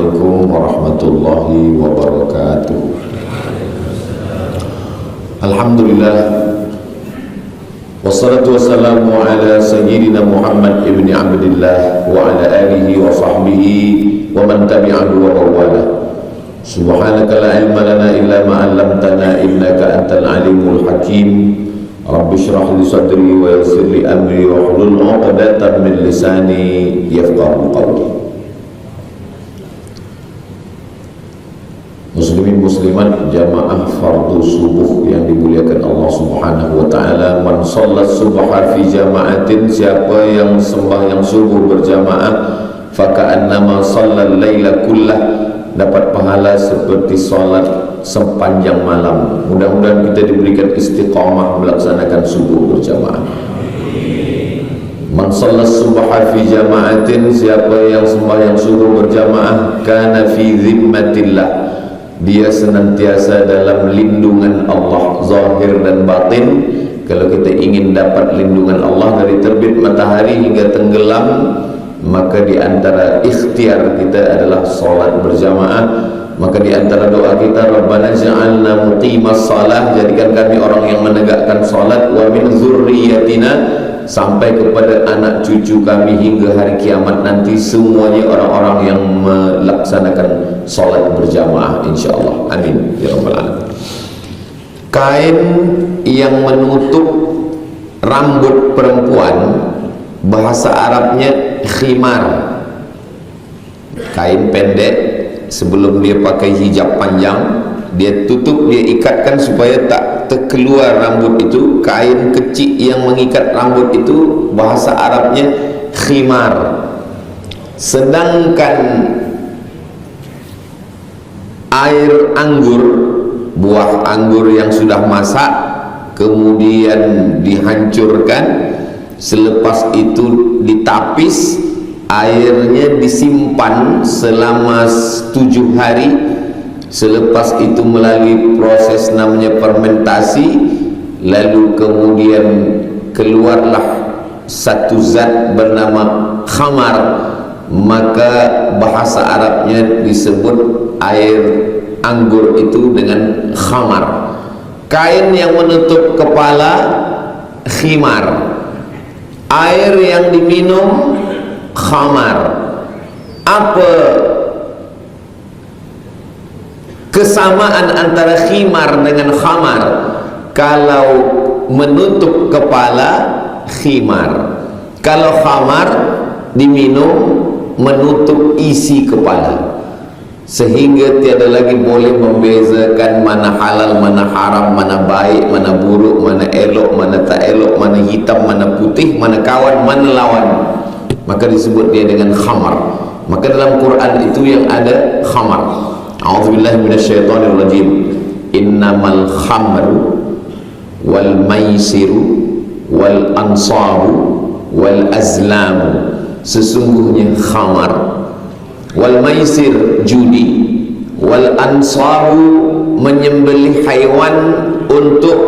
Assalamualaikum warahmatullahi wabarakatuh. Alhamdulillah, wassalatu wassalamu ala sayyidina Muhammad ibni Abdillah wa ala alihi wa sahbihi wa man tabi'ahu wa mawala. Subhanaka la ilma lana illa ma 'allamtana innaka antal alimul hakim. Rabbi shrah li sadri wa yassir li amri wa hlul 'uqdatam min lisani yafqahu qawli. Muslimin muslimat jamaah fardu subuh yang dimuliakan Allah Subhanahu wa taala, man shallat subha fi jama'atin, siapa yang sembahyang subuh berjamaah, faka'annama shallal laila kullah, dapat pahala seperti salat sepanjang malam. Mudah-mudahan kita diberikan istiqamah melaksanakan subuh berjamaah. Man shallat subha fi jama'atin, siapa yang sembahyang subuh berjamaah, kana fi zimmatillah, dia senantiasa dalam lindungan Allah zahir dan batin. Kalau kita ingin dapat lindungan Allah dari terbit matahari hingga tenggelam, maka di antara ikhtiar kita adalah salat berjamaah. Maka di antara doa kita, Rabbana ja'alna muqimas shalah, jadikan kami orang yang menegakkan salat, wa min dzurriyyatina, sampai kepada anak cucu kami hingga hari kiamat nanti semuanya orang-orang yang melaksanakan salat berjamaah insyaallah. Amin ya rabbal alamin. Kain yang menutup rambut perempuan, bahasa Arabnya khimar. Kain pendek, sebelum dia pakai hijab panjang, dia tutup, dia ikatkan supaya tak terkeluar rambut itu. Kain kecil yang mengikat rambut itu bahasa Arabnya khimar. Sedangkan air anggur, buah anggur yang sudah masak kemudian dihancurkan, selepas itu ditapis, airnya disimpan selama 7 hari. Selepas itu melalui proses namanya fermentasi, lalu kemudian keluarlah satu zat bernama khamar, maka bahasa Arabnya disebut air anggur itu dengan khamar. Kain yang menutup kepala khimar, air yang diminum khamar. Apa kesamaan antara khimar dengan khamar? Kalau menutup kepala khimar, kalau khamar diminum menutup isi kepala, sehingga tiada lagi boleh membezakan mana halal, mana haram, mana baik, mana buruk, mana elok, mana tak elok, mana hitam, mana putih, mana kawan, mana lawan. Maka disebut dia dengan khamar. Maka dalam Quran itu yang ada khamar. A'udzubillahi minasyaitonirrajim. Innamal khamru wal maisiru wal ansabu wal azlamu, sesungguhnya khamar, wal maisir judi, wal ansabu menyembelih haiwan untuk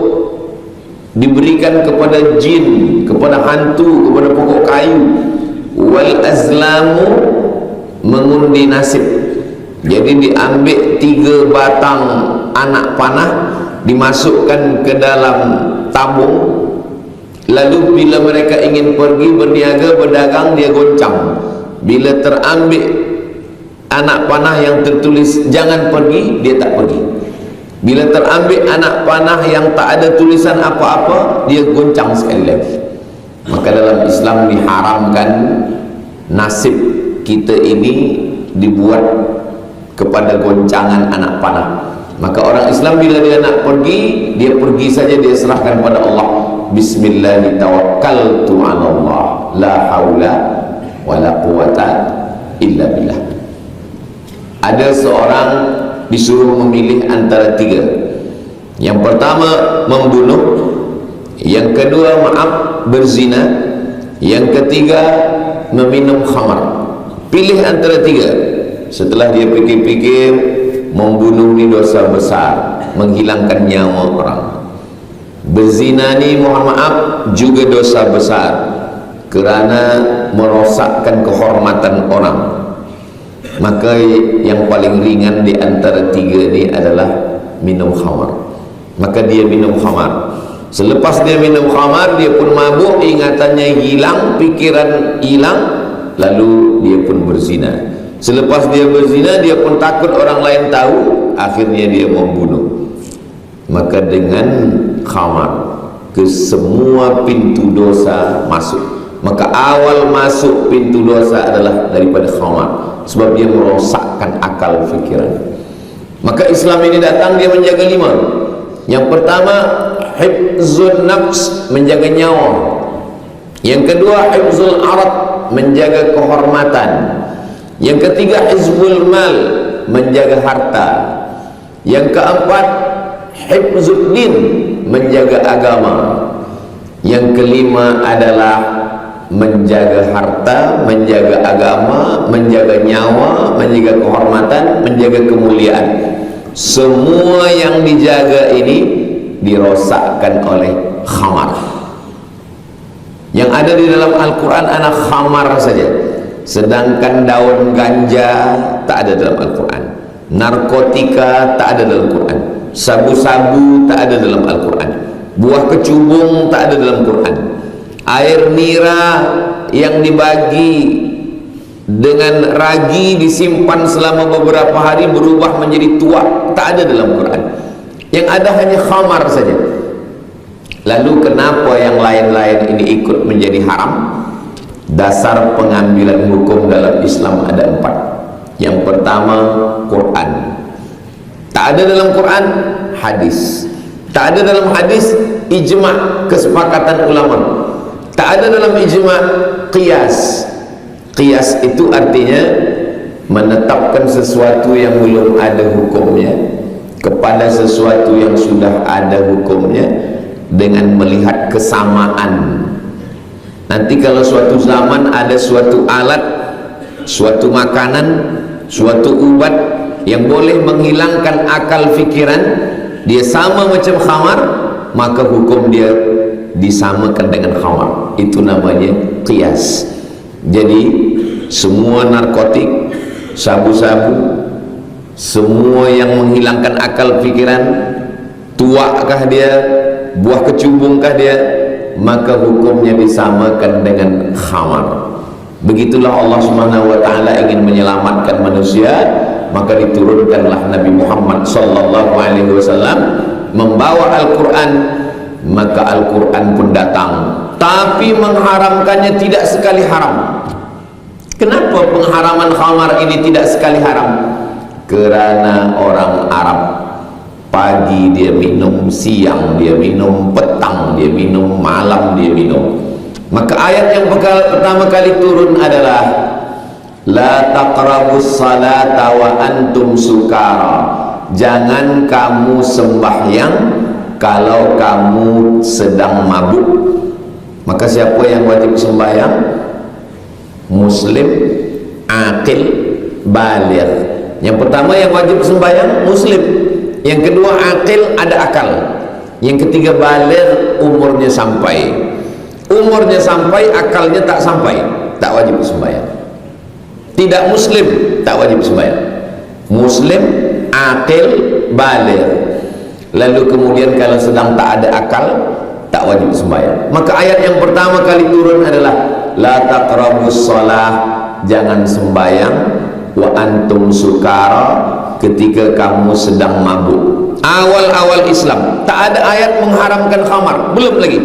diberikan kepada jin, kepada hantu, kepada pokok kayu, wal azlamu mengundi nasib. Jadi diambil 3 batang anak panah, dimasukkan ke dalam tabung, lalu bila mereka ingin pergi berniaga, berdagang, dia goncang. Bila terambil anak panah yang tertulis jangan pergi, dia tak pergi. Bila terambil anak panah yang tak ada tulisan apa-apa, dia goncang sekali lagi. Maka dalam Islam diharamkan nasib kita ini dibuat kepada goncangan anak panah. Maka orang Islam bila dia nak pergi, dia pergi saja, dia serahkan pada Allah. Bismillah tawakkaltu 'ala Allah, la haula wala quwata illa billah. Ada seorang disuruh memilih antara 3. Yang pertama membunuh, yang kedua berzina, yang ketiga meminum khamar. Pilih antara 3. Setelah dia pikir-pikir, membunuh ni dosa besar, menghilangkan nyawa orang. Berzina ni, mohon maaf, juga dosa besar kerana merosakkan kehormatan orang. Maka yang paling ringan di antara tiga ini adalah minum khamar. Maka dia minum khamar. Selepas dia minum khamar, dia pun mabuk, ingatannya hilang, pikiran hilang, lalu dia pun berzina. Selepas dia berzina, dia pun takut orang lain tahu, akhirnya dia membunuh. Maka dengan khamar ke semua pintu dosa masuk. Maka awal masuk pintu dosa adalah daripada khamar, sebab dia merosakkan akal fikiran. Maka Islam ini datang, dia menjaga 5. Yang pertama, hifzun nafs, menjaga nyawa. Yang kedua, hifzul arad, menjaga kehormatan. Yang ketiga, hizbul mal, menjaga harta. Yang keempat, hifzud din, menjaga agama. Yang kelima adalah menjaga harta, menjaga agama, menjaga nyawa, menjaga kehormatan, menjaga kemuliaan. Semua yang dijaga ini dirosakkan oleh khamar. Yang ada di dalam Al-Quran anak khamar saja, sedangkan daun ganja tak ada dalam Al-Quran, narkotika tak ada dalam Al-Quran, sabu-sabu tak ada dalam Al-Quran, buah kecubung tak ada dalam Quran, air nira yang dibagi dengan ragi disimpan selama beberapa hari berubah menjadi tua tak ada dalam Quran. Yang ada hanya khamar saja. Lalu kenapa yang lain-lain ini ikut menjadi haram? Dasar pengambilan hukum dalam Islam ada 4. Yang pertama, Quran. Tak ada dalam Quran, hadis. Tak ada dalam hadis, ijma', kesepakatan ulama. Tak ada dalam ijma', qiyas. Qiyas itu artinya menetapkan sesuatu yang belum ada hukumnya kepada sesuatu yang sudah ada hukumnya dengan melihat kesamaan. Nanti kalau suatu zaman ada suatu alat, suatu makanan, suatu ubat yang boleh menghilangkan akal fikiran, dia sama macam khamar, maka hukum dia disamakan dengan khamar. Itu namanya qiyas. Jadi semua narkotik, sabu-sabu, semua yang menghilangkan akal fikiran, tuakah dia, buah kecubungkah dia, maka hukumnya disamakan dengan khamar. Begitulah Allah Subhanahu wa taala ingin menyelamatkan manusia, maka diturunkanlah Nabi Muhammad sallallahu alaihi wasallam membawa Al-Qur'an. Maka Al-Quran pun datang, tapi mengharamkannya tidak sekali haram. Kenapa pengharaman khamar ini tidak sekali haram? Kerana orang Arab pagi dia minum, siang dia minum, petang dia minum, malam dia minum. Maka ayat yang pertama kali turun adalah la taqrabus salata wa antum sukara. Jangan kamu sembahyang kalau kamu sedang mabuk. Maka siapa yang wajib sembahyang? Muslim, aqil, baligh. Yang pertama yang wajib sembahyang Muslim, yang kedua aqil, ada akal, yang ketiga baligh, umurnya sampai. Umurnya sampai, akalnya tak sampai, tak wajib sembahyang. Tidak Muslim, tak wajib sembahyang. Muslim, aqil, baligh. Lalu kemudian kalau sedang tak ada akal, tak wajib sembahyang. Maka ayat yang pertama kali turun adalah la taqrabus shalah, jangan sembahyang, wa antum sukara, ketika kamu sedang mabuk. Awal-awal Islam tak ada ayat mengharamkan khamar, belum lagi.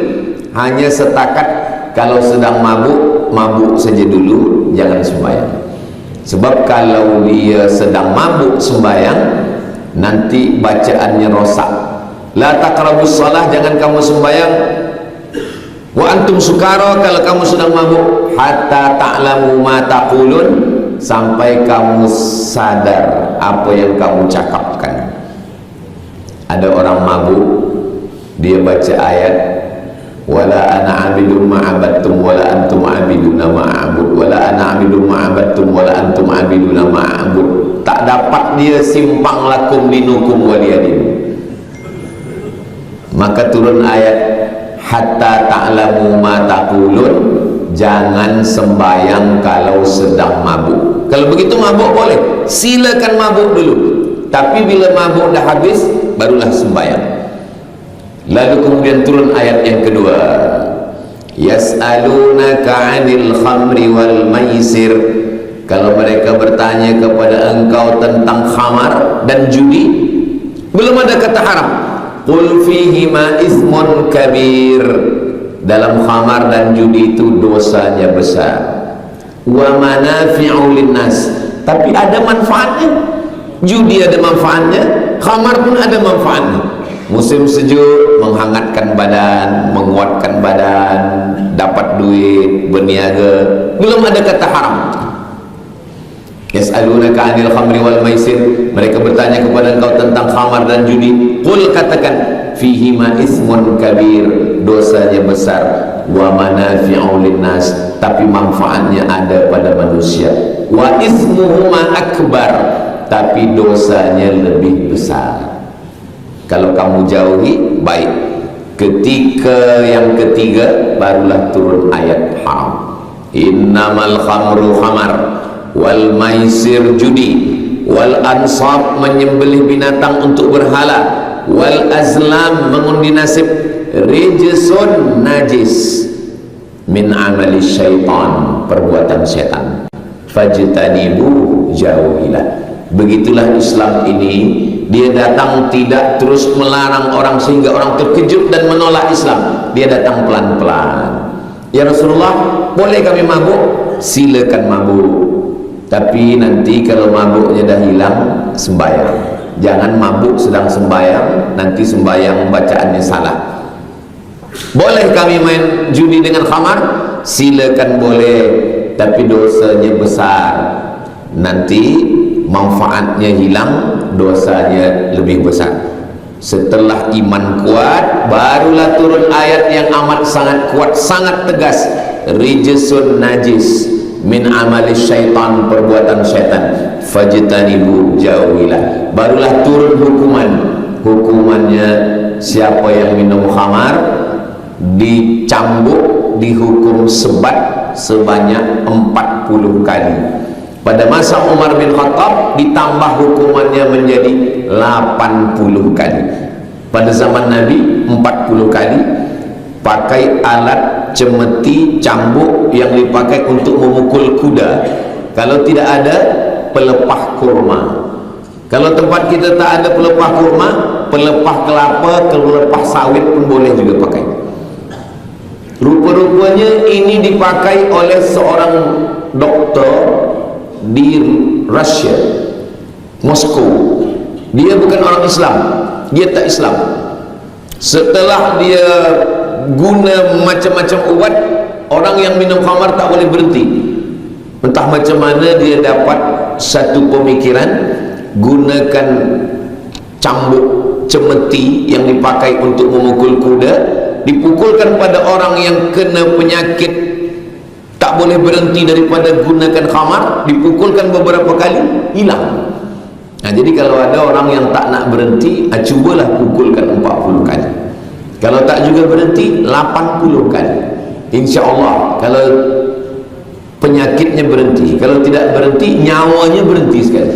Hanya setakat kalau sedang mabuk, mabuk saja dulu, jangan sembahyang. Sebab kalau dia sedang mabuk sembahyang, nanti bacaannya rosak. La taqrabus shalah, jangan kamu sembahyang, wa antum sukara, kalau kamu sedang mabuk, hatta ta'lamu ma taqulun, sampai kamu sadar apa yang kamu cakapkan. Ada orang mabuk, dia baca ayat wala ana abidun ma'abadtum wala antum abiduna ma'abud, wala ana abidun ma'abadtum wala antum abiduna ma'abud. Tak dapat dia simpang lakum dinukum waliyadin. Maka turun ayat hatta ta'lamu ma taqulun, jangan sembahyang kalau sedang mabuk. Kalau begitu mabuk boleh, silakan mabuk dulu. Tapi bila mabuk dah habis, barulah sembahyang. Lalu kemudian turun ayat yang kedua, yas'alunaka 'anil khamri wal maisir. Kalau mereka bertanya kepada engkau tentang khamar dan judi, belum ada kata haram. Qul fihima ismun kabir. Dalam khamar dan judi itu dosanya besar. Wa manafi'u linnas. Tapi ada manfaatnya. Judi ada manfaatnya, khamar pun ada manfaatnya. Musim sejuk menghangatkan badan, menguatkan badan, dapat duit, berniaga. Belum ada kata haram. Yas'alunaka 'anil khamri wal maisir. Mereka bertanya kepada engkau tentang khamar dan judi. Qul, katakan, fihima ismun kabir, dosanya besar, wa manafi'u linnas, tapi manfaatnya ada pada manusia. Wa ismuhuma akbar, tapi dosanya lebih besar. Kalau kamu jauhi, baik. Ketika yang ketiga barulah turun ayat haram. Innamal khamru khamar, wal maisir judi, wal ansab menyembelih binatang untuk berhala, wal azlam mengundi nasib, rijsun najis, min amali syaitan, perbuatan syaitan, fajtanibu, jauhilah. Begitulah Islam ini, dia datang tidak terus melarang orang sehingga orang terkejut dan menolak Islam. Dia datang pelan-pelan. Ya Rasulullah, boleh kami mabuk? Silakan mabuk, tapi nanti kalau mabuknya dah hilang, sembahyang. Jangan mabuk sedang sembahyang, nanti sembahyang bacaannya salah. Boleh kami main judi dengan khamar? Silakan boleh, tapi dosanya besar. Nanti manfaatnya hilang, dosanya lebih besar. Setelah iman kuat, barulah turun ayat yang amat sangat kuat, sangat tegas. Rijsun najis, min amali syaitan, perbuatan syaitan, fajtanibu, jauhilah. Barulah turun hukuman. Hukumannya, siapa yang minum khamar dicambuk, dihukum sebat sebanyak 40 kali. Pada masa Umar bin Khattab ditambah hukumannya menjadi 80 kali. Pada zaman Nabi 40 kali. Pakai alat cemeti cambuk yang dipakai untuk memukul kuda. Kalau tidak ada, pelepah kurma. Kalau tempat kita tak ada pelepah kurma, pelepah kelapa, pelepah sawit pun boleh juga pakai. Rupa-rupanya ini dipakai oleh seorang doktor di Rusia, Moskow. Dia bukan orang Islam, dia tak Islam. Setelah dia guna macam-macam ubat, orang yang minum khamar tak boleh berhenti. Entah macam mana dia dapat satu pemikiran, gunakan cambuk cemeti yang dipakai untuk memukul kuda, dipukulkan pada orang yang kena penyakit tak boleh berhenti daripada gunakan khamar, dipukulkan beberapa kali, hilang. Nah, jadi kalau ada orang yang tak nak berhenti, cubalah pukulkan 40 kali. Kalau tak juga berhenti, 80 kali. Insya Allah kalau penyakitnya berhenti. Kalau tidak berhenti, nyawanya berhenti sekali.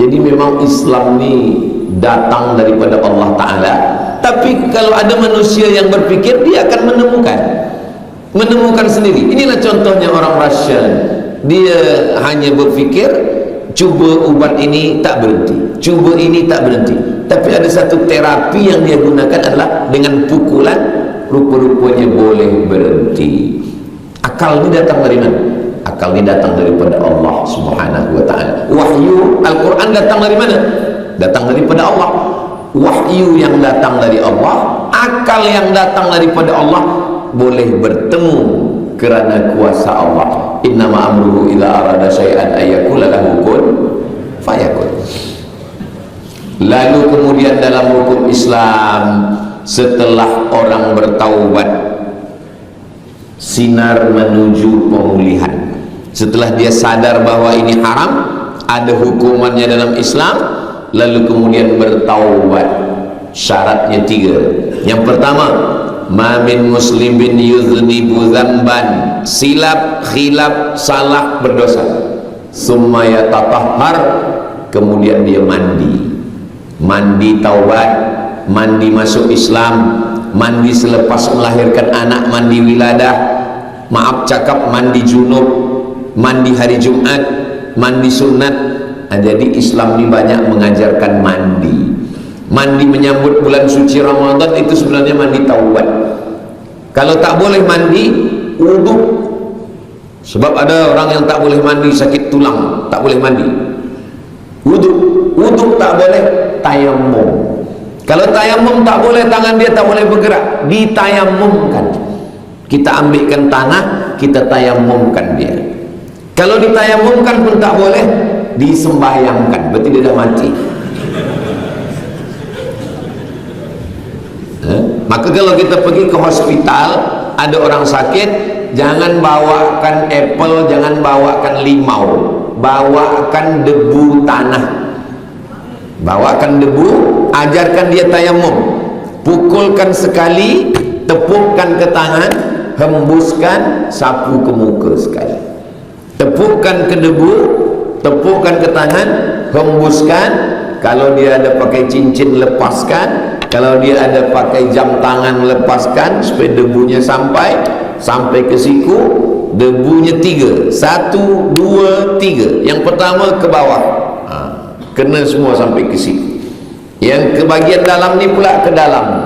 Jadi memang Islam ni datang daripada Allah Ta'ala. Tapi kalau ada manusia yang berfikir, dia akan menemukan sendiri. Inilah contohnya orang Russian. Dia hanya berfikir, cuba ubat ini tak berhenti, cuba ini tak berhenti. Tapi ada satu terapi yang dia gunakan adalah dengan pukulan, rupa-rupanya boleh berhenti. Akal ini datang dari mana? Akal ini datang daripada Allah Subhanahu wa ta'ala. Wahyu Al-Quran datang dari mana? Datang daripada Allah. Wahyu yang datang dari Allah, akal yang datang daripada Allah, boleh bertemu kerana kuasa Allah. Innama amruhu idza arada syai'an ayyakula lahu kun fayakun. Lalu kemudian dalam hukum Islam, setelah orang bertaubat, sinar menuju pemulihan. Setelah dia sadar bahwa ini haram, ada hukumannya dalam Islam, lalu kemudian bertaubat. Syaratnya 3. Yang pertama, ma min muslimin yuznibu dzamban, silap, khilaf, salah, berdosa, summa yatatahhar, kemudian dia mandi taubat, mandi masuk Islam, mandi selepas melahirkan anak, mandi wiladah, maaf cakap mandi junub, mandi hari Jumat, mandi sunat. Jadi Islam ini banyak mengajarkan mandi menyambut bulan suci Ramadan, itu sebenarnya mandi taubat. Kalau tak boleh mandi, wudhu. Sebab ada orang yang tak boleh mandi, sakit tulang, tak boleh mandi. Wudhu tak boleh, tayamum. Kalau tayamum tak boleh, tangan dia tak boleh bergerak, ditayamumkan. Kita ambilkan tanah, kita tayamumkan dia. Kalau ditayamumkan pun tak boleh, disembahyangkan, berarti dia dah mati. Maka kalau kita pergi ke hospital, ada orang sakit, jangan bawakan apple, jangan bawakan limau, bawakan debu tanah, bawakan debu, ajarkan dia tayamum, pukulkan sekali, tepukkan ke tangan, hembuskan, sapu ke muka sekali, tepukkan ke debu, tepukkan ke tangan, hembuskan. Kalau dia ada pakai cincin, lepaskan. Kalau dia ada pakai jam tangan, lepaskan supaya debunya sampai ke siku. Debunya 3, 1, 2, 3. Yang pertama ke bawah, kena semua sampai ke siku. Yang ke bagian dalam ni pula ke dalam,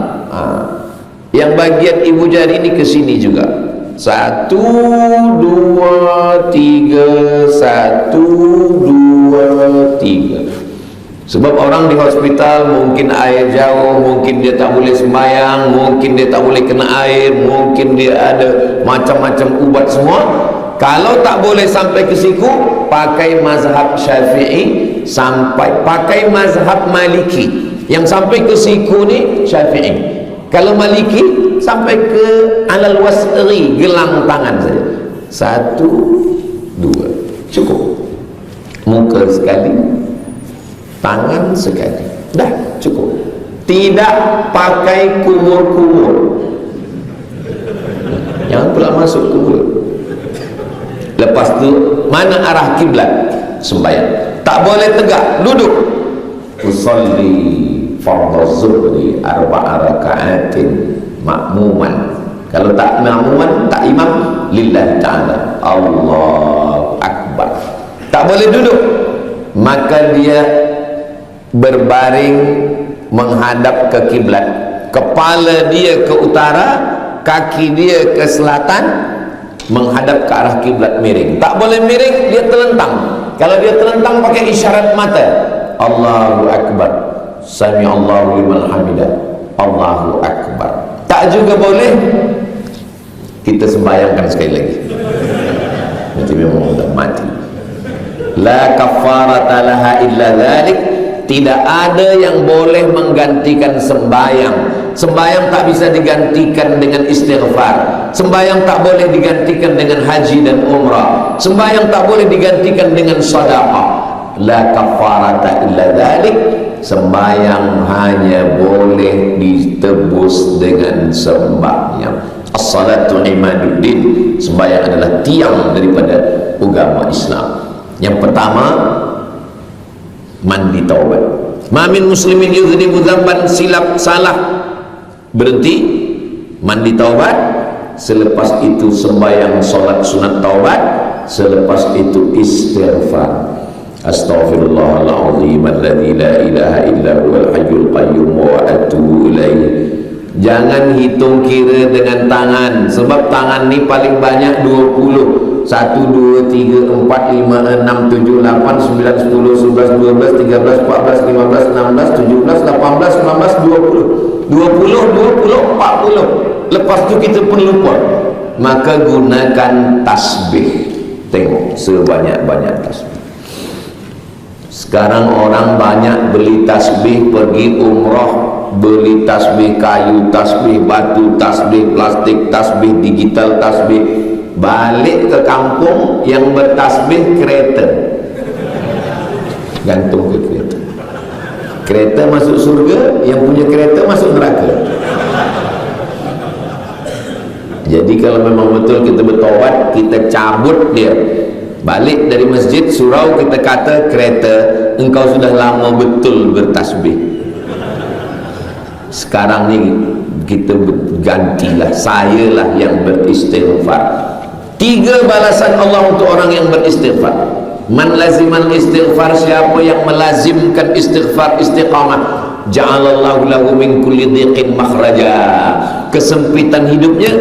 yang bagian ibu jari ni ke sini juga. 1, 2, 3, 1, 2, 3. Sebab orang di hospital mungkin air jauh, mungkin dia tak boleh sembahyang, mungkin dia tak boleh kena air, mungkin dia ada macam-macam ubat semua. Kalau tak boleh sampai ke siku, pakai mazhab Syafi'i, sampai pakai mazhab Maliki. Yang sampai ke siku ni Syafi'i. Kalau Maliki sampai ke alal wasri, gelang tangan saja. 1, 2, cukup. Muka sekali, tangan sekali, dah cukup. Tidak pakai kumur-kumur, jangan pula masuk kubur. Lepas tu mana arah kiblat, sembahyang. Tak boleh tegak, duduk. Usolli fardhu zuhri 4 raka'atin makmuman. Kalau tak makmuman, tak imam, lillahi ta'ala, Allahu Akbar. Tak boleh duduk, maka dia berbaring menghadap ke kiblat, kepala dia ke utara, kaki dia ke selatan, menghadap ke arah kiblat, miring. Tak boleh miring, dia terlentang. Kalau dia terlentang pakai isyarat mata, Allahu Akbar, sami Allahu liman hamidah, Allahu Akbar. Tak juga boleh. Kita sembahyangkan sekali lagi, nanti memang sudah mati. La kafarata laha illa dzalik. Tidak ada yang boleh menggantikan sembahyang. Sembahyang tak bisa digantikan dengan istighfar. Sembahyang tak boleh digantikan dengan haji dan umrah. Sembahyang tak boleh digantikan dengan sedekah. La kafarata illa dzalik. Sembahyang hanya boleh ditebus dengan sembahyang. As-salatu imaduddin. Sembahyang adalah tiang daripada agama Islam. Yang pertama, mandi taubat. Mamin muslimin yuznibu dzamban, silap, salah, berhenti, mandi taubat. Selepas itu sembahyang solat sunat taubat. Selepas itu istighfar. Astaghfirullahaladzim alladzi la ilaha illa huwal hayyul qayyum wa atubu ilaih. Jangan hitung kira dengan tangan, sebab tangan ni paling banyak 20. 1, 2, 3, 4, 5, 6, 7, 8, 9, 10, 11, 12, 13, 14, 15, 16, 17, 18, 19, 20, 40. Lepas tu kita pun lupa. Maka gunakan tasbih. Tengok, sebanyak-banyak tasbih. Sekarang orang banyak beli tasbih, pergi umrah, beli tasbih kayu, tasbih batu, tasbih plastik, tasbih digital, tasbih. Balik ke kampung, yang bertasbih kereta, gantung ke kereta. Kereta masuk surga, yang punya kereta masuk neraka. Jadi kalau memang betul kita bertaubat, kita cabut dia. Balik dari masjid, surau kita kata kereta, engkau sudah lama betul bertasbih. Sekarang ni kita gantilah, sayalah yang beristighfar. 3 balasan Allah untuk orang yang beristighfar. Man lazimal istighfar, siapa yang melazimkan istighfar istiqamah, ja'alallahu lahu min kulli dhiqin makhraja. Kesempitan hidupnya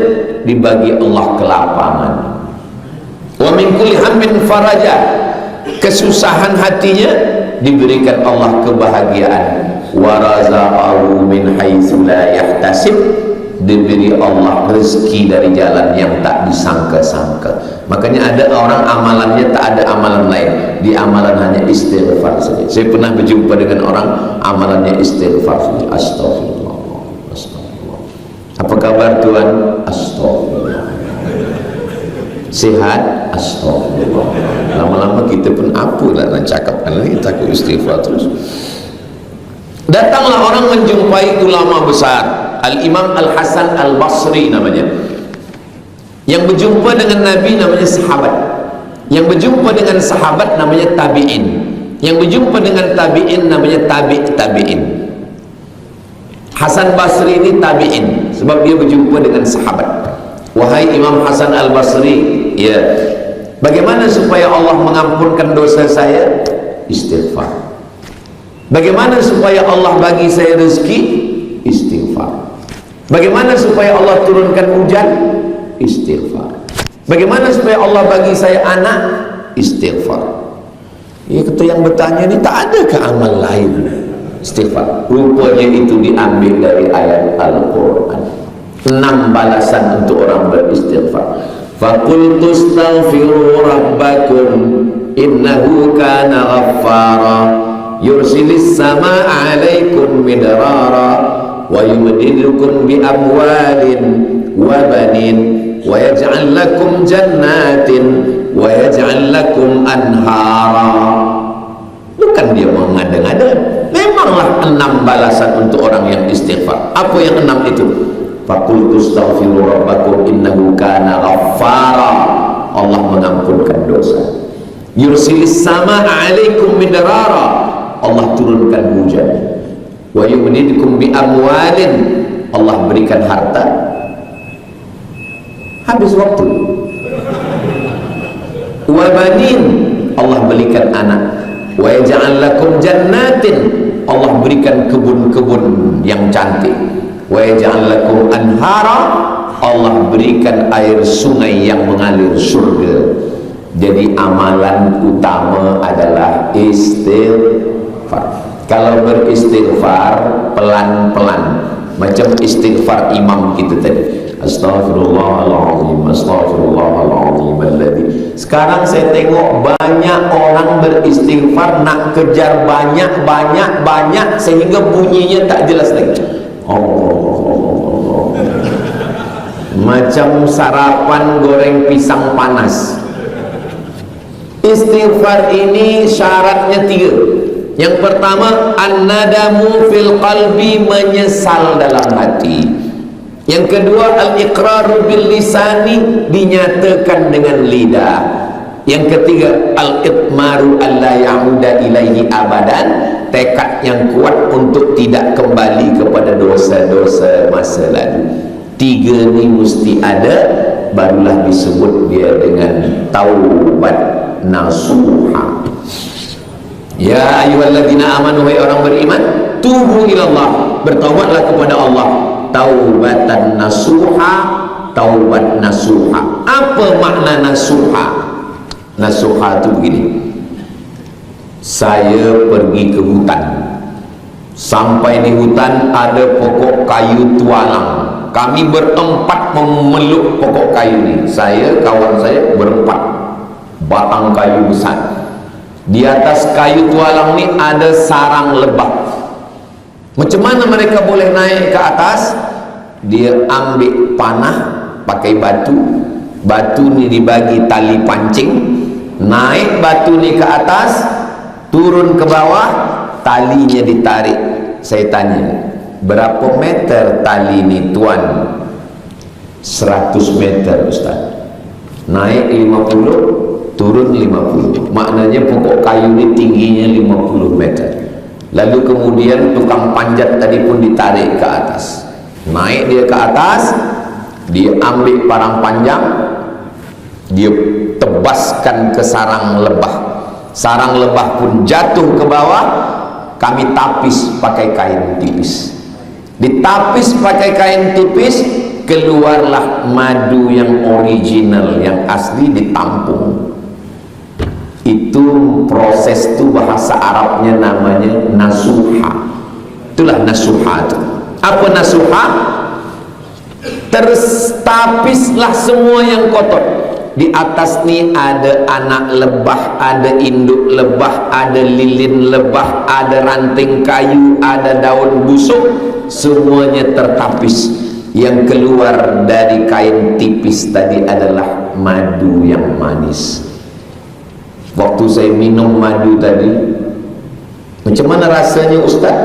dibagi Allah kelapangan. Wa min kulli hammin faraja. Kesusahan hatinya diberikan Allah kebahagiaan. Wa razaqahu min haitsu la yahtasib. Diberi Allah rezeki dari jalan yang tak disangka-sangka. Makanya ada orang amalannya tak ada amalan lain, di amalan hanya istighfar saja. Saya pernah berjumpa dengan orang amalannya istighfar saja. Astagfirullah, astagfirullah. Apa kabar Tuhan? Astagfirullah. Sehat? Astagfirullah. Lama-lama kita pun apalah nak cakapkan lagi, takut istighfar terus. Datanglah orang menjumpai ulama besar, Al-Imam Al-Hasan Al-Basri namanya. Yang berjumpa dengan Nabi namanya sahabat. Yang berjumpa dengan sahabat namanya tabi'in. Yang berjumpa dengan tabi'in namanya tabi'in. Hasan Basri ini tabi'in sebab dia berjumpa dengan sahabat. Wahai Imam Hasan Al-Basri, ya, bagaimana supaya Allah mengampunkan dosa saya? Istighfar. Bagaimana supaya Allah bagi saya rezeki? Istighfar. Bagaimana supaya Allah turunkan hujan? Istighfar. Bagaimana supaya Allah bagi saya anak? Istighfar. Ya, kata yang bertanya ni, tak adakah amal lain? Istighfar. Rupanya itu diambil dari ayat Al-Quran. 6 balasan untuk orang beristighfar. Faqultu astaghfiru rabbakum innahu kana ghaffara yursilis samaa'a 'alaikum midrara wa yumdidukum bi amwalin wa banin wa yaj'al lakum jannatin wa yaj'al lakum anhara. Bukan dia mengada-ngada, memanglah 6 balasan untuk orang yang istighfar. Apa yang 6 itu? Faqultu astaghfiru rabbakum innahu kana ghaffara. Allah mengampunkan dosa. Yursilis samaa'a 'alaikum midrara. Allah turunkan hujan. Wa yumdidukum bi amwalin. Allah berikan harta. Habis waktu. Wa banin. Allah berikan anak. Wa yaj'al lakum jannatin. Allah berikan kebun-kebun yang cantik. Wa yaj'al lakum anhara. Allah berikan air sungai yang mengalir surga. Jadi amalan utama adalah istighfar. Kalau beristighfar pelan-pelan, macam istighfar imam kita tadi, astaghfirullahaladzim, astaghfirullahaladzim alladzi. Sekarang saya tengok banyak orang beristighfar nak kejar banyak sehingga bunyinya tak jelas lagi. Allah, macam sarapan goreng pisang panas. Istighfar ini syaratnya 3. Yang pertama, an-nadamu fil qalbi, menyesal dalam hati. Yang kedua, al-iqraru bil lisani, dinyatakan dengan lidah. Yang ketiga, al-itmaru alla ya'uda ilaihi abadan, tekad yang kuat untuk tidak kembali kepada dosa-dosa masa lalu. 3 ni mesti ada, barulah disebut dia dengan taubat nasuha. Ya ayyuhalladzina amanu, hai orang beriman, tubu ilallah, bertaubatlah kepada Allah, taubatan nasuha, taubat nasuha. Apa makna nasuha? Nasuha itu begini. Saya pergi ke hutan, sampai di hutan ada pokok kayu tualang. Kami berempat memeluk pokok kayu ini. Saya, kawan saya berempat, batang kayu besar. Di atas kayu tualang ni ada sarang lebah. Macam mana mereka boleh naik ke atas? Dia ambil panah pakai batu. Batu ni dibagi tali pancing. Naik batu ni ke atas, turun ke bawah, talinya ditarik. Saya tanya, berapa meter tali ni tuan? 100 meter Ustaz, naik 50, turun 50, maknanya pokok kayu ini tingginya 50 meter. Lalu kemudian tukang panjat tadi pun ditarik ke atas, naik dia ke atas, dia ambil parang panjang, dia tebaskan ke sarang lebah, sarang lebah pun jatuh ke bawah. Kami tapis pakai kain tipis, ditapis pakai kain tipis, keluarlah madu yang original, yang asli, ditampung. Itu proses itu bahasa Arabnya namanya nasuha. Itulah nasuha itu. Apa nasuha? Tertapislah semua yang kotor. Di atas ni ada anak lebah, ada induk lebah, ada lilin lebah, ada ranting kayu, ada daun busuk, semuanya tertapis. Yang keluar dari kain tipis tadi adalah madu yang manis. Waktu saya minum madu tadi, macam mana rasanya Ustaz?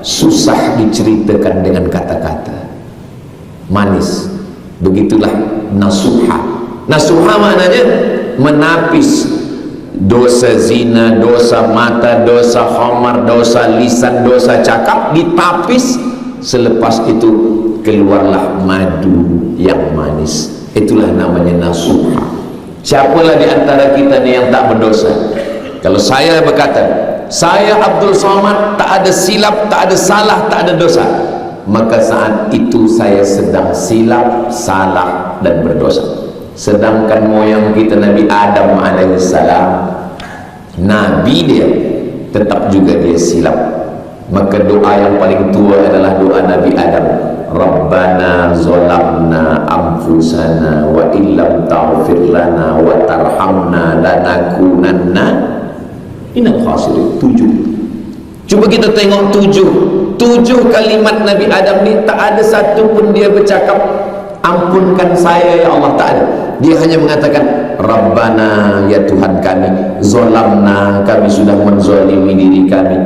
Susah diceritakan dengan kata-kata. Manis. Begitulah nasuha. Nasuha maknanya menapis dosa zina, dosa mata, dosa khamar, dosa lisan, dosa cakap, ditapis. Selepas itu keluarlah madu yang manis. Itulah namanya nasuha. Siapalah di antara kita ni yang tak berdosa? Kalau saya berkata, saya Abdul Somad, tak ada silap, tak ada salah, tak ada dosa, maka saat itu saya sedang silap, salah dan berdosa. Sedangkan moyang kita Nabi Adam alaihissalam, Nabi dia, tetap juga dia silap. Maka doa yang paling tua adalah doa Nabi Adam, Rabbana zolamna anfusana wa illam taghfir lana wa tarhamna lanakunanna minal khasirin. 7. Cuba kita tengok 7 kalimat Nabi Adam ni, tak ada satu pun dia bercakap ampunkan saya ya Allah, tak ada. Dia hanya mengatakan Rabbana, ya Tuhan kami, zolamna, kami sudah menzalimi diri kami,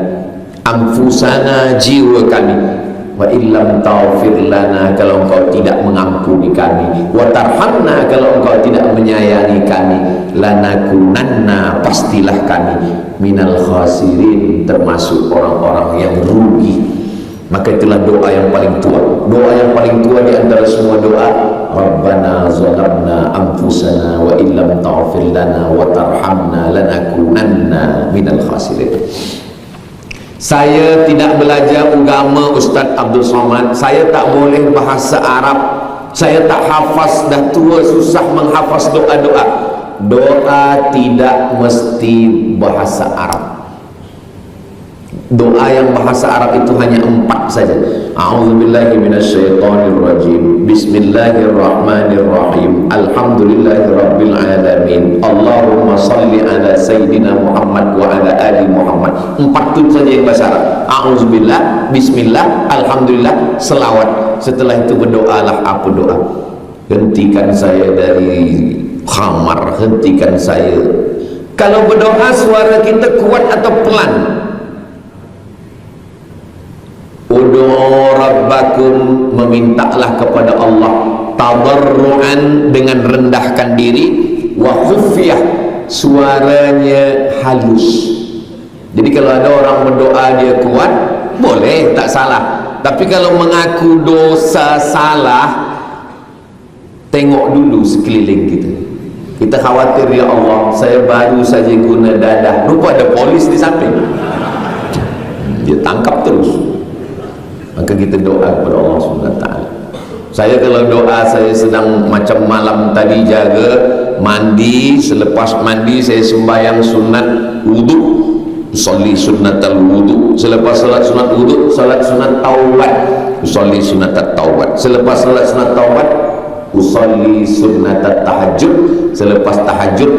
anfusana, jiwa kami, wa illam taghfir lana, kalau engkau tidak mengampuni kami, wa tarhamna, kalau engkau tidak menyayangi kami, lanakunanna, pastilah kami, minal khasirin, termasuk orang-orang yang rugi. Maka itulah doa yang paling tua. Doa yang paling tua di antara semua doa, Rabbana zalamna anfusana wa illam taghfir lana wa tarhamna lanakunanna minal khasirin. Saya tidak belajar agama Ustaz Abdul Somad, saya tak boleh bahasa Arab, saya tak hafaz, dah tua susah menghafaz doa-doa. Doa tidak mesti bahasa Arab. Doa yang bahasa Arab itu hanya 4 saja. A'udzubillahi minasyaitonirrajim. Bismillahirrahmanirrahim. Alhamdulillahirabbil alamin. Allahumma shalli ala sayyidina Muhammad wa ala ali Muhammad. 4 itu saja yang bahasa Arab. A'udzubillah, bismillah, alhamdulillah, selawat. Setelah itu berdoalah apa doa? Hentikan saya dari khamar, hentikan saya. Kalau berdoa suara kita kuat atau pelan? Udu'u rabbakum, memintalah kepada Allah, tadarruan, dengan rendahkan diri, wa khufyah, suaranya halus. Jadi kalau ada orang berdoa dia kuat, boleh, tak salah. Tapi kalau mengaku dosa salah, tengok dulu sekeliling kita. Kita khawatir, ya Allah, saya baru saja guna dadah, lupa ada polis di samping, dia tangkap terus. Maka kita doa kepada Allah SWT. Saya kalau doa, saya sedang macam malam tadi jaga mandi, selepas mandi saya sembahyang sunat wudu, usolli sunnatal wudu, selepas salat sunat wudu, salat sunat taubat, usolli sunnatat taubat, selepas salat sunat taubat, usolli sunnatat tahajud, selepas tahajud,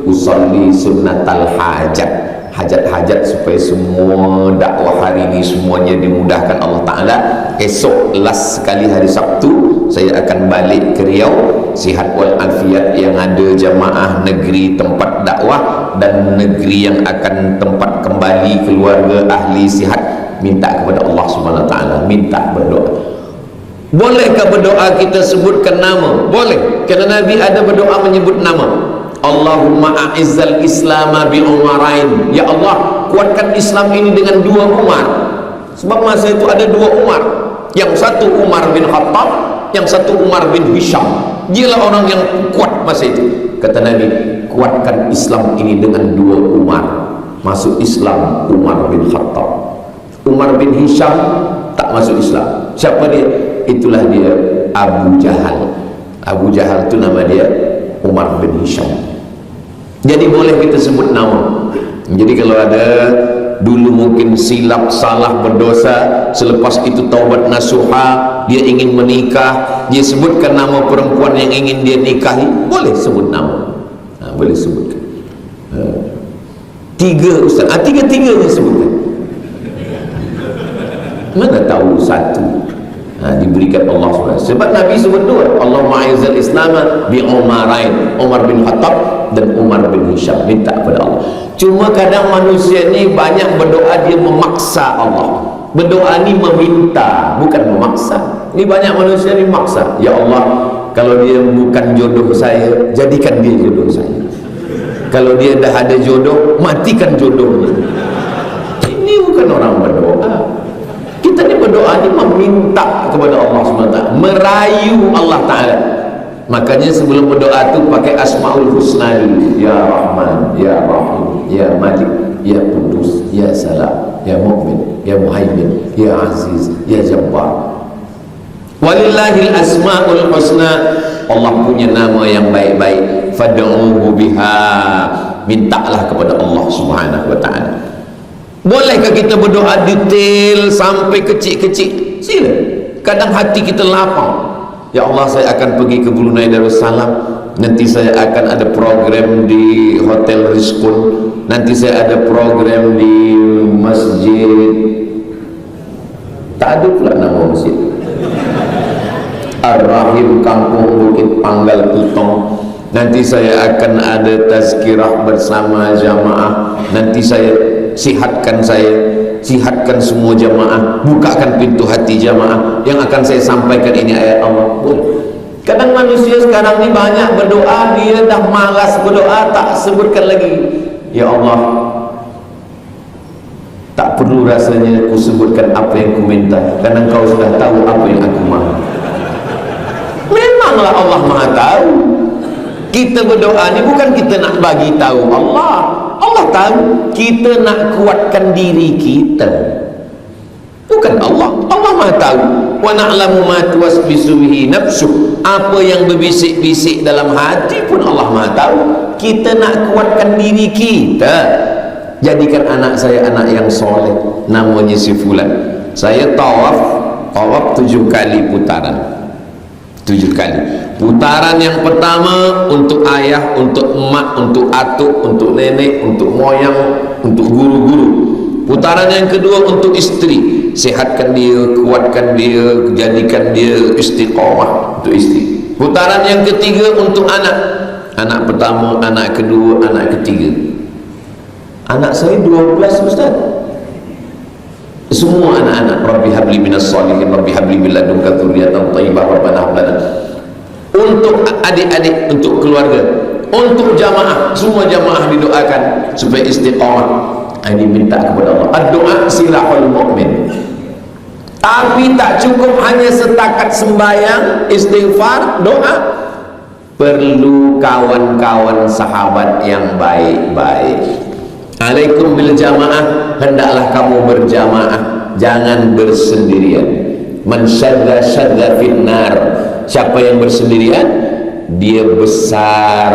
usolli sunnatal hajat, hajat-hajat supaya semua dakwah hari ini semuanya dimudahkan Allah Ta'ala. Esok last sekali hari Sabtu saya akan balik ke Riau, sihat wal afiat, yang ada jamaah negeri tempat dakwah dan negeri yang akan tempat kembali keluarga ahli sihat. Minta kepada Allah Subhanahu Wa Ta'ala, minta berdoa. Bolehkah berdoa kita sebutkan nama? Boleh, kerana Nabi ada berdoa menyebut nama. Allahumma a'izzal islama bi umarain. Ya Allah, kuatkan Islam ini dengan 2 Umar. Sebab masa itu ada 2 Umar. Yang satu Umar bin Khattab, yang satu Umar bin Hisham. Dialah orang yang kuat masa itu. Kata Nabi, kuatkan Islam ini dengan 2 Umar. Masuk Islam Umar bin Khattab. Umar bin Hisham tak masuk Islam. Siapa dia? Itulah dia Abu Jahal. Abu Jahal itu nama dia Umar bin Hisham. Jadi boleh kita sebut nama. Jadi kalau ada dulu mungkin silap, salah, berdosa, selepas itu taubat nasuha, dia ingin menikah, dia sebutkan nama perempuan yang ingin dia nikahi, boleh sebut nama. Boleh sebutkan. 3 ustaz. 3-3 sebutkan. Mana tahu satu? Diberikan Allah SWT. Sebab Nabi sebut 2. Allahumma a'izzal islama bi umarain. Umar bin Khattab dan Umar bin Hisham. Minta kepada Allah. Cuma kadang manusia ni banyak berdoa, dia memaksa Allah. Berdoa ni meminta, bukan memaksa. Ni banyak manusia ni maksa. Ya Allah, kalau dia bukan jodoh saya, jadikan dia jodoh saya. Kalau dia dah ada jodoh, matikan jodohnya. Ini bukan orang berdoa. Kita ni berdoa ni meminta kepada Allah SWT, merayu Allah Ta'ala. Makanya sebelum berdoa tu pakai Asmaul Husna dulu. Ya Rahman, Ya Rahim, Ya Malik, Ya Qudus, Ya Salam, Ya Mu'min, Ya Muhaimin, Ya Aziz, Ya Jabbar. Walillahil Asmaul Husna. Allah punya nama yang baik-baik. Fad'uhu biha. Mintalah kepada Allah Subhanahu wa Ta'ala. Bolehkah kita berdoa detail sampai kecil-kecil? Sila. Kadang hati kita lapang. Ya Allah, saya akan pergi ke Brunei Darussalam. Nanti saya akan ada program di Hotel Rizqun. Nanti saya ada program di Masjid. Tak ada pula nama masjid. Ar-Rahim, Kampung Bukit Panggal, Putong. Nanti saya akan ada tazkirah bersama jamaah. Nanti saya sihatkan semua jamaah, bukakan pintu hati jamaah. Yang akan saya sampaikan ini ayat Allah. Kadang manusia sekarang ni banyak berdoa, dia dah malas berdoa, tak sebutkan lagi. Ya Allah, tak perlu rasanya aku sebutkan apa yang aku minta, karena Engkau sudah tahu apa yang aku mahu. Memanglah Allah Maha tahu. Kita berdoa ni bukan kita nak bagi tahu Allah. Allah tahu. Kita nak kuatkan diri kita, bukan Allah. Allah Maha tahu. Wa na'lamu ma tuwaswisu bihi nafsuh. Apa yang berbisik-bisik dalam hati pun Allah Maha tahu. Kita nak kuatkan diri kita. Jadikan anak saya anak yang soleh, namanya si fulan. Saya tawaf 7 kali putaran. 7 kali. Putaran yang pertama untuk ayah, untuk emak, untuk atuk, untuk nenek, untuk moyang, untuk guru-guru. Putaran yang kedua untuk isteri. Sehatkan dia, kuatkan dia, jadikan dia istiqamah untuk isteri. Putaran yang ketiga untuk anak. Anak pertama, anak kedua, anak ketiga. Anak saya 12 Ustaz. Semua anak-anak. Rabbi habli minas salihin, Rabbi habli min ladunka dzurriyyatan thayyibah, Rabbana hab lana. Untuk adik-adik, untuk keluarga, untuk jamaah, semua jamaah didoakan supaya istiqamah. Ini minta kepada Allah. Ad-doa silahul mu'min. Tapi tak cukup hanya setakat sembahyang, istighfar, doa. Perlu kawan-kawan sahabat yang baik-baik. Alaikum bil jamaah, hendaklah kamu berjamaah, jangan bersendirian. Man syadda syadda finnar. Siapa yang bersendirian, dia besar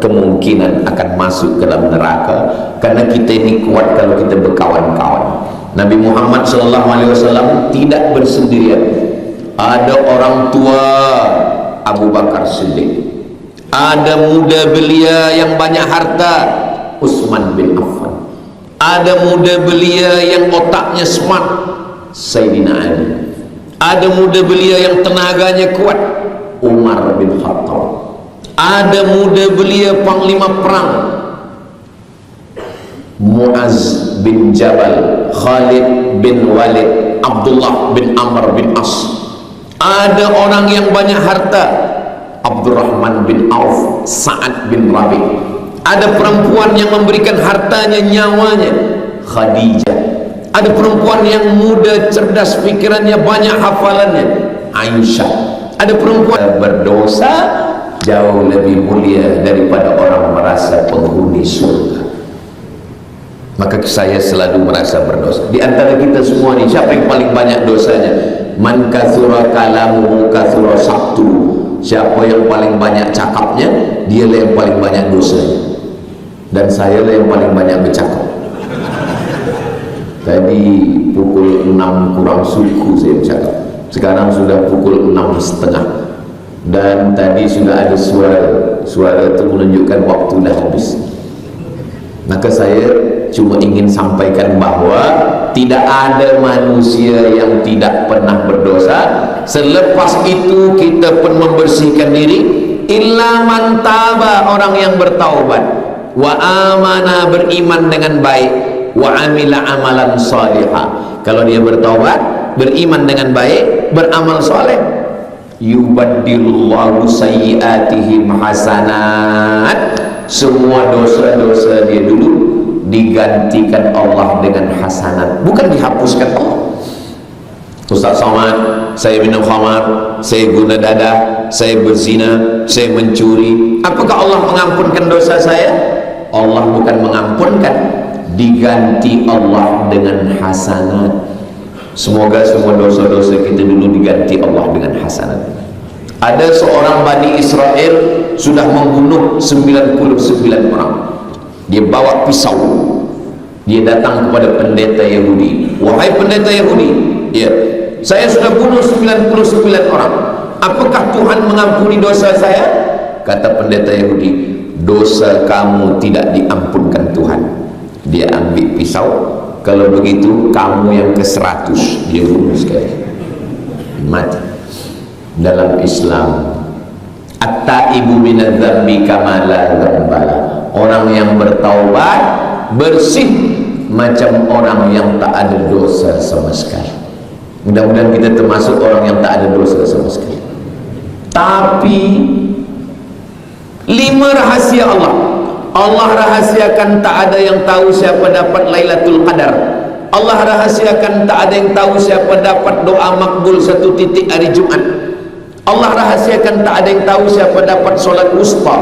kemungkinan akan masuk ke dalam neraka. Karena kita ini kuat kalau kita berkawan-kawan. Nabi Muhammad SAW tidak bersendirian. Ada orang tua Abu Bakar Siddiq, ada muda belia yang banyak harta, Utsman bin Affan. Ada muda belia yang otaknya smart, Sayyidina Ali. Ada muda belia yang tenaganya kuat, Umar bin Khattab. Ada muda belia panglima perang, Muaz bin Jabal, Khalid bin Walid, Abdullah bin Amr bin As. Ada orang yang banyak harta, Abdurrahman bin Auf, Sa'ad bin Rabi'. Ada perempuan yang memberikan hartanya, nyawanya, Khadijah. Ada perempuan yang muda, cerdas, pikirannya banyak, hafalannya, Aisyah. Ada perempuan berdosa jauh lebih mulia daripada orang merasa penghuni surga. Maka saya selalu merasa berdosa. Di antara kita semua ni, siapa yang paling banyak dosanya? Man kathura kalamuhu kathura sabtu. Siapa yang paling banyak cakapnya, dia lah yang paling banyak dosanya. Dan saya lah yang paling banyak bercakap. Tadi pukul 6 kurang suku saya bercakap. Sekarang sudah pukul 6:30. Dan tadi sudah ada suara itu menunjukkan waktu dah habis. Maka saya cuma ingin sampaikan bahawa tidak ada manusia yang tidak pernah berdosa. Selepas itu kita pun membersihkan diri. Illa man taba, orang yang bertaubat, wa amana, beriman dengan baik, wa amila amalan salihah. Kalau dia bertaubat, beriman dengan baik, beramal soleh, yubaddilullahu sayyiatihim hasanat. Semua dosa-dosa dia dulu digantikan Allah dengan hasanat, bukan dihapuskan Allah. Ustaz Somad, saya minum khamar, saya guna dadah, saya berzina, saya mencuri, apakah Allah mengampunkan dosa saya? Allah bukan mengampunkan, diganti Allah dengan hasanat. Semoga semua dosa-dosa kita dulu diganti Allah dengan hasanat. Ada seorang Bani Israel sudah membunuh 99 orang. Dia bawa pisau, dia datang kepada pendeta Yahudi. Wahai pendeta Yahudi, ya, saya sudah bunuh 99 orang. Apakah Tuhan mengampuni dosa saya? Kata pendeta Yahudi, dosa kamu tidak diampunkan Tuhan. Dia ambil pisau. Kalau begitu kamu yang ke-100, dia bunuh sekali, mati. Dalam Islam, at-taibu minadz-dzambi kama la dzambala. Orang yang bertaubat bersih macam orang yang tak ada dosa sama sekali. Mudah-mudahan kita termasuk orang yang tak ada dosa sama sekali. Tapi 5 rahasia Allah. Allah rahasiakan tak ada yang tahu siapa dapat Lailatul Qadar. Allah rahasiakan tak ada yang tahu siapa dapat doa makbul 1 titik hari Jumat. Allah rahasiakan tak ada yang tahu siapa dapat solat wusta.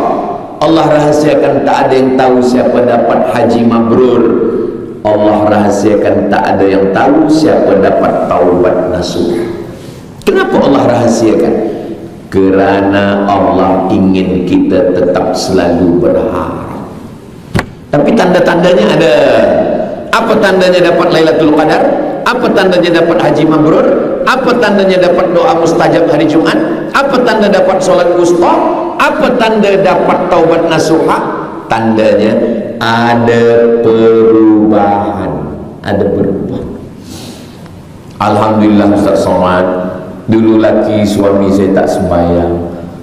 Allah rahasiakan tak ada yang tahu siapa dapat haji mabrur. Allah rahasiakan tak ada yang tahu siapa dapat taubat nasuh. Kenapa Allah rahasiakan? Kerana Allah ingin kita tetap selalu berharap. Tapi tanda-tandanya ada. Apa tandanya dapat Lailatul Qadar? Apa tandanya dapat haji mabrur? Apa tandanya dapat doa mustajab hari Jumat? Apa tanda dapat solat wusta? Apa tanda dapat taubat nasuha? Tandanya ada perubahan, ada berubah. Alhamdulillah Ustaz Somad, dulu laki suami saya tak sembahyang.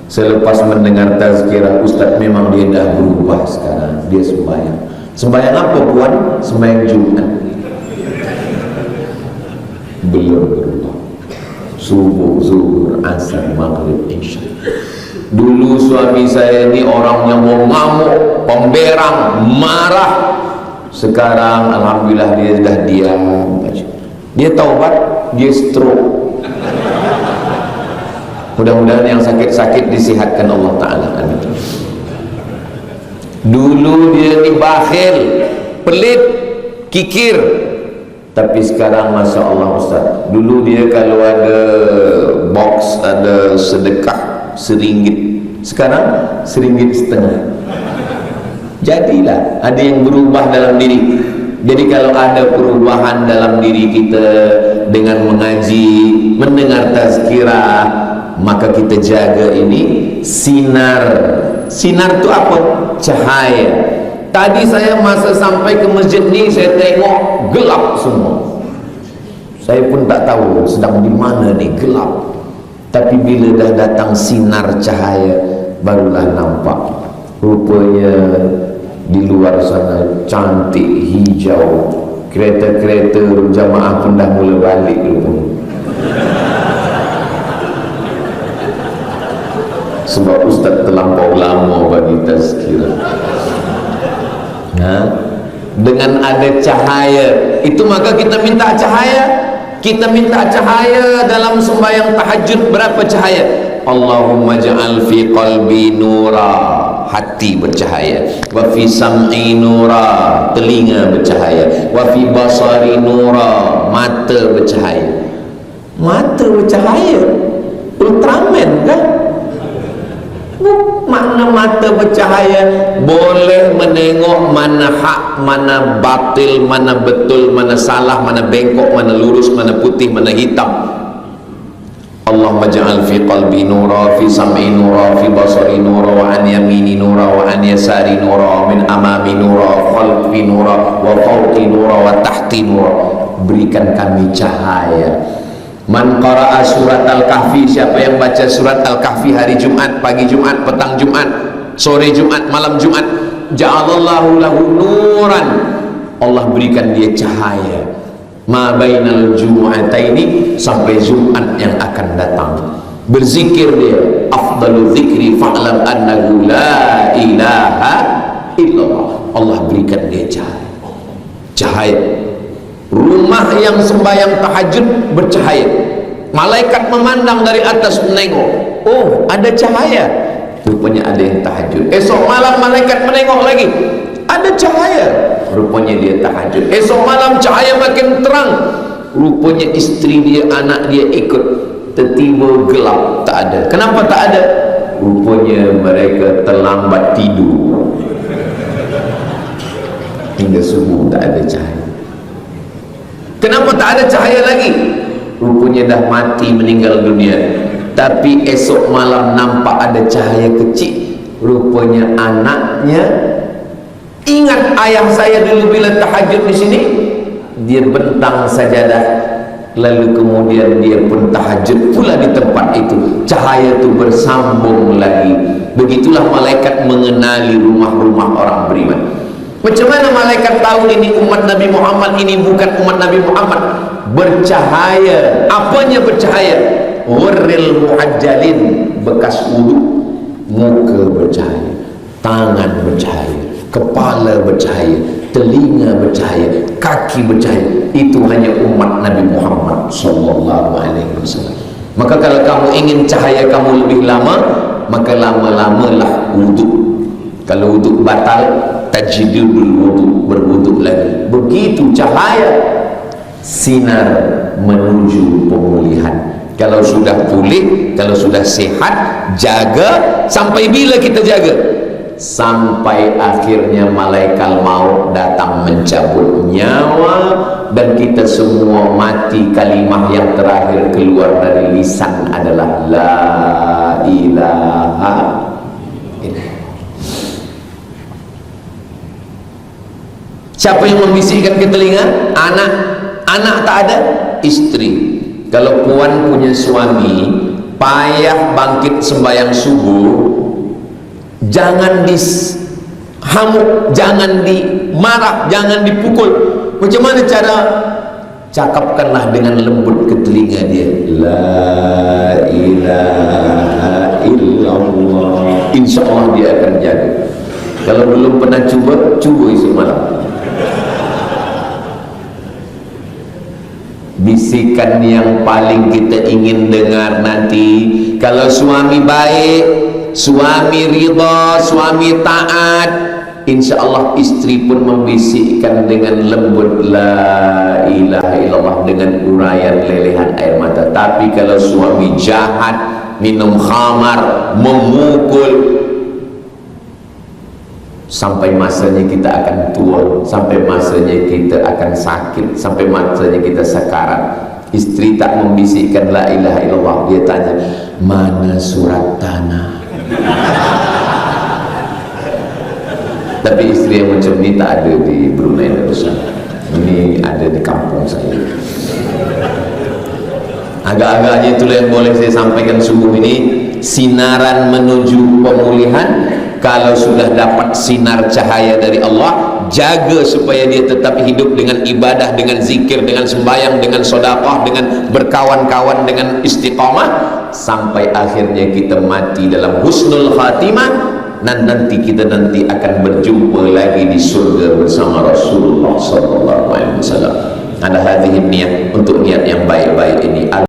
Selepas mendengar tazkirah Ustaz, memang dia dah berubah sekarang, dia sembahyang. Sembahyang apa puan? Sembahyang Jumat. Belum berubah. Subuh, zuhur, asar, maghrib, isya. Dulu suami saya ini orang yang mau ngamuk, pemberang, marah. Sekarang alhamdulillah dia dah diam. Dia taubat, dia stroke. Mudah-mudahan yang sakit-sakit disihatkan Allah Ta'ala. Amin. Dulu dia ni bakhil, pelit, kikir. Tapi sekarang Masya Allah Ustaz, dulu dia kalau ada box, ada sedekah RM1, sekarang RM1.50. Jadilah ada yang berubah dalam diri. Jadi kalau ada perubahan dalam diri kita dengan mengaji, mendengar tazkirah, maka kita jaga ini sinar. Sinar itu apa? Cahaya. Tadi saya masa sampai ke masjid ni, saya tengok gelap semua. Saya pun tak tahu sedang di mana ni, gelap. Tapi bila dah datang sinar cahaya, barulah nampak. Rupanya di luar sana cantik, hijau. Kereta-kereta jamaah pun dah mula balik dulu. sebab Ustaz terlampau lama bagi tazkirah. Dengan ada cahaya itu maka kita minta cahaya. Kita minta cahaya dalam sembahyang tahajud. Berapa cahaya? Allahumma ja'al fi qalbi nura, hati bercahaya, wa fi sam'i nura, telinga bercahaya, wa fi basari nura, mata bercahaya. Mata bercahaya Ultraman kan? Makna mata bercahaya boleh menengok mana hak, mana batil, mana betul, mana salah, mana bengkok, mana lurus, mana putih, mana hitam. Allahumma ja'al fi qalbi nura, fi sam'i nura, fi basari nura, wa an yamini nura, wa an yasari nura, min amami nura, khalfi nura, wa fawqi nura, wa tahti nura. Berikan kami cahaya. Man qara'a surat Al-Kahfi, siapa yang baca surat Al-Kahfi hari Jumat, pagi Jumat, petang Jumat, sore Jumat, malam Jumat, ja'alallahu lahu nuran, Allah berikan dia cahaya. Ma bainal jumu'ataini, sampai Jumat yang akan datang. Berzikir dia, afdalu dzikri fa'lam annahu la ilaha illallah. Allah berikan dia cahaya. Cahaya. Rumah yang sembahyang tahajud bercahaya. Malaikat memandang dari atas, menengok, oh ada cahaya, rupanya ada yang tahajud. Esok malam malaikat menengok lagi, ada cahaya, rupanya dia tahajud. Esok malam cahaya makin terang, rupanya istri dia, anak dia ikut. Tiba-tiba gelap, tak ada. Kenapa tak ada? Rupanya mereka terlambat tidur, hingga subuh tak ada cahaya. Kenapa tak ada cahaya lagi? Rupanya dah mati, meninggal dunia. Tapi esok malam nampak ada cahaya kecil. Rupanya anaknya ingat ayah saya dulu bila tahajud di sini, dia bentang sajadah, lalu kemudian dia pun tahajud pula di tempat itu. Cahaya itu bersambung lagi. Begitulah malaikat mengenali rumah-rumah orang beriman. Macam mana malaikat tahu ini umat Nabi Muhammad, ini bukan umat Nabi Muhammad? Bercahaya. Apanya bercahaya? Ghurril muajjalin, bekas wudu. Muka bercahaya, tangan bercahaya, kepala bercahaya, telinga bercahaya, kaki bercahaya. Itu hanya umat Nabi Muhammad sallallahu alaihi wasallam. Maka kalau kamu ingin cahaya kamu lebih lama, maka lama-lamalah wudu. Kalau wudu batal, tajdidul wudu, berwudu lagi. Begitu cahaya sinar menuju pemulihan. Kalau sudah pulih, kalau sudah sehat, jaga. Sampai bila kita jaga? Sampai akhirnya malaikat maut datang mencabut nyawa dan kita semua mati. Kalimah yang terakhir keluar dari lisan adalah la ilaha illallah. Siapa yang membisikkan ke telinga? Anak. Anak tak ada, istri. Kalau puan punya suami payah bangkit sembahyang subuh, jangan dihamuk, jangan dimarah, jangan dipukul. Macam mana cara? Cakapkanlah dengan lembut ke telinga dia, la ilaha illallah. Insya Allah dia akan jaga. Kalau belum pernah cuba, cuba esok malam. Bisikan yang paling kita ingin dengar nanti. Kalau suami baik, suami ridha, suami taat, insya Allah istri pun membisikkan dengan lembut la ilaha illallah dengan uraian lelehan air mata. Tapi kalau suami jahat, minum khamar, memukul, sampai masanya kita akan tua, sampai masanya kita akan sakit, sampai masanya kita sekarat. Istri tak membisikkan la ilaha illallah, dia tanya, mana surat tanah? Tapi istri yang macam ni tak ada di Brunei Darussalam. Ini ada di kampung saya. Agak-agaknya itulah yang boleh saya sampaikan subuh ini. Sinaran menuju pemulihan. Kalau sudah dapat sinar cahaya dari Allah, jaga supaya dia tetap hidup dengan ibadah, dengan zikir, dengan sembahyang, dengan sedekah, dengan berkawan-kawan, dengan istiqamah, sampai akhirnya kita mati dalam husnul khatimah, dan nanti kita akan berjumpa lagi di surga bersama Rasulullah sallallahu alaihi wasallam. Ada hadhihi niat, untuk niat yang